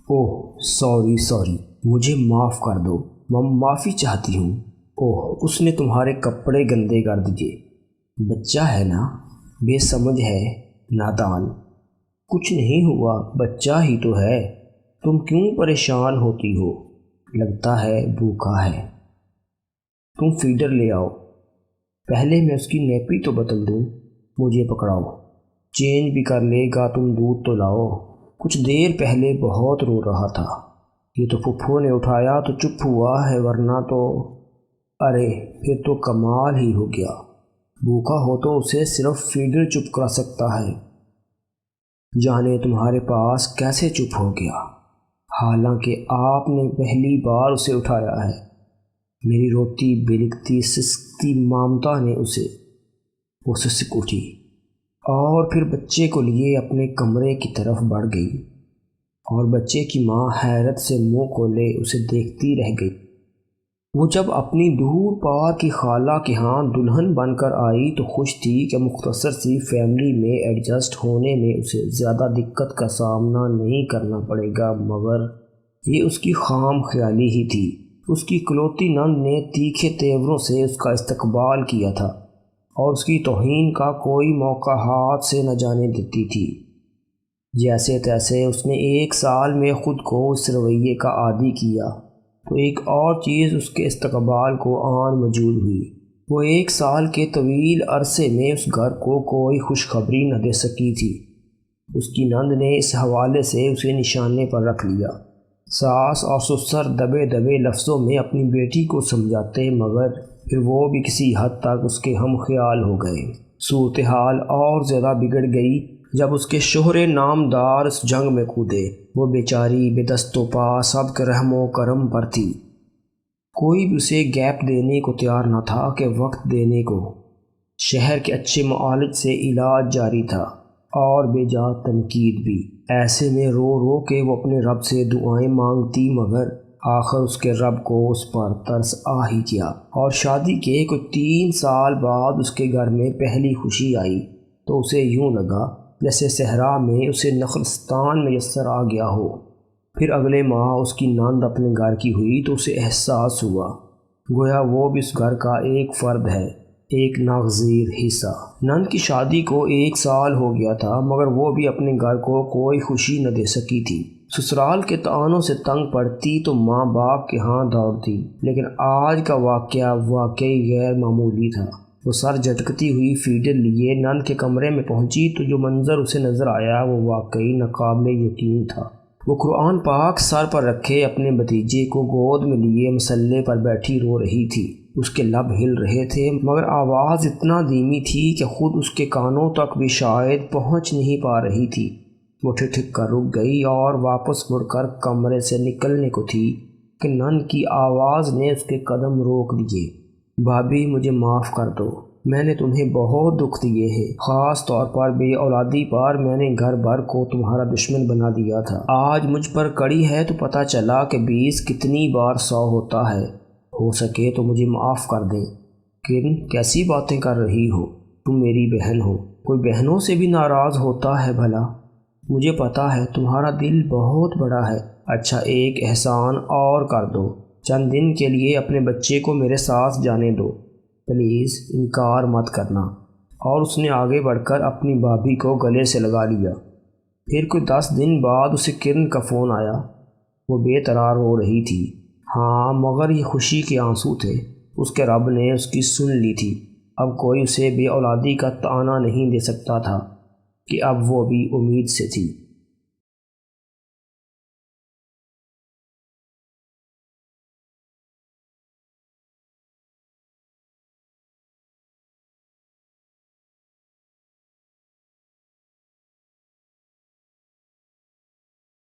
اوہ sorry, مجھے معاف کر دو، میں معافی چاہتی ہوں۔ اوہ اس نے تمہارے کپڑے گندے کر دیے۔ بچہ ہے نا، بے سمجھ ہے، نادان۔ کچھ نہیں ہوا، بچہ ہی تو ہے، تم کیوں پریشان ہوتی ہو؟ لگتا ہے بھوکا ہے۔ تم فیڈر لے آؤ، پہلے میں اس کی نیپی تو بدل دوں۔ مجھے پکڑاؤ، چینج بھی کر لے گا، تم دودھ تو لاؤ۔ کچھ دیر پہلے بہت رو رہا تھا، یہ تو پھپھو نے اٹھایا تو چپ ہوا ہے، ورنہ تو ارے پھر تو کمال ہی ہو گیا۔ بھوکا ہو تو اسے صرف فیڈر چپ کرا سکتا ہے، جانے تمہارے پاس کیسے چپ ہو گیا، حالانکہ آپ نے پہلی بار اسے اٹھایا ہے۔ میری روتی بلکتی سسکتی مامتا نے وہ سسک اٹھی اور پھر بچے کو لیے اپنے کمرے کی طرف بڑھ گئی، اور بچے کی ماں حیرت سے منہ کھولے اسے دیکھتی رہ گئی۔ وہ جب اپنی دور پار کی خالہ کے ہاں دلہن بن کر آئی تو خوش تھی کہ مختصر سی فیملی میں ایڈجسٹ ہونے میں اسے زیادہ دقت کا سامنا نہیں کرنا پڑے گا، مگر یہ اس کی خام خیالی ہی تھی۔ اس کی اکلوتی نند نے تیکھے تیوروں سے اس کا استقبال کیا تھا اور اس کی توہین کا کوئی موقع ہاتھ سے نہ جانے دیتی تھی۔ جیسے تیسے اس نے 1 سال میں خود کو اس رویے کا عادی کیا تو ایک اور چیز اس کے استقبال کو آن موجود ہوئی۔ وہ 1 سال کے طویل عرصے میں اس گھر کو کوئی خوشخبری نہ دے سکی تھی۔ اس کی نند نے اس حوالے سے اسے نشانے پر رکھ لیا۔ ساس اور سسر دبے دبے لفظوں میں اپنی بیٹی کو سمجھاتے، مگر پھر وہ بھی کسی حد تک اس کے ہم خیال ہو گئے۔ صورتحال اور زیادہ بگڑ گئی جب اس کے شوہر نامدار اس جنگ میں کودے۔ وہ بیچاری بے دست و پا سب کے رحم و کرم پر تھی، کوئی بھی اسے گیپ دینے کو تیار نہ تھا کہ وقت دینے کو۔ شہر کے اچھے معالج سے علاج جاری تھا اور بے جا تنقید بھی۔ ایسے میں رو رو کے وہ اپنے رب سے دعائیں مانگتی، مگر آخر اس کے رب کو اس پر ترس آ ہی گیا، اور شادی کے کوئی 3 سال بعد اس کے گھر میں پہلی خوشی آئی تو اسے یوں لگا جیسے صحرا میں اسے نخلستان میسر آ گیا ہو۔ پھر اگلے ماہ اس کی نند اپنے گھر کی ہوئی تو اسے احساس ہوا گویا وہ بھی اس گھر کا ایک فرد ہے، ایک ناگزیر حصہ۔ نند کی شادی کو 1 سال ہو گیا تھا، مگر وہ بھی اپنے گھر کو کوئی خوشی نہ دے سکی تھی۔ سسرال کے طعنوں سے تنگ پڑتی تو ماں باپ کے ہاں دوڑتی، لیکن آج کا واقعہ واقعی غیر معمولی تھا۔ وہ سر جھٹکتی ہوئی فیڈر لیے نند کے کمرے میں پہنچی تو جو منظر اسے نظر آیا وہ واقعی ناقابل یقین تھا۔ وہ قرآن پاک سر پر رکھے اپنے بھتیجے کو گود میں لیے مسلے پر بیٹھی رو رہی تھی۔ اس کے لب ہل رہے تھے، مگر آواز اتنا دھیمی تھی کہ خود اس کے کانوں تک بھی شاید پہنچ نہیں پا رہی تھی۔ وہ ٹھک کر رک گئی اور واپس مڑ کر کمرے سے نکلنے کو تھی کہ نند کی آواز نے اس کے قدم روک دیے۔ بھابھی مجھے معاف کر دو، میں نے تمہیں بہت دکھ دیے ہیں، خاص طور پر بے اولادی پر میں نے گھر بھر کو تمہارا دشمن بنا دیا تھا۔ آج مجھ پر کڑی ہے تو پتہ چلا کہ 20 کتنی بار 100 ہوتا ہے۔ ہو سکے تو مجھے معاف کر دیں۔ کرن کیسی باتیں کر رہی ہو، تم میری بہن ہو، کوئی بہنوں سے بھی ناراض ہوتا ہے بھلا؟ مجھے پتا ہے تمہارا دل بہت بڑا ہے۔ اچھا ایک احسان اور کر دو، چند دن کے لیے اپنے بچے کو میرے ساتھ جانے دو، پلیز انکار مت کرنا۔ اور اس نے آگے بڑھ کر اپنی بھابھی کو گلے سے لگا لیا۔ پھر کوئی 10 دن بعد اسے کرن کا فون آیا۔ وہ بے قرار رو رہی تھی، ہاں مگر یہ خوشی کے آنسو تھے۔ اس کے رب نے اس کی سن لی تھی، اب کوئی اسے بے اولادی کا طعنہ نہیں دے سکتا تھا کہ اب وہ بھی امید سے تھی۔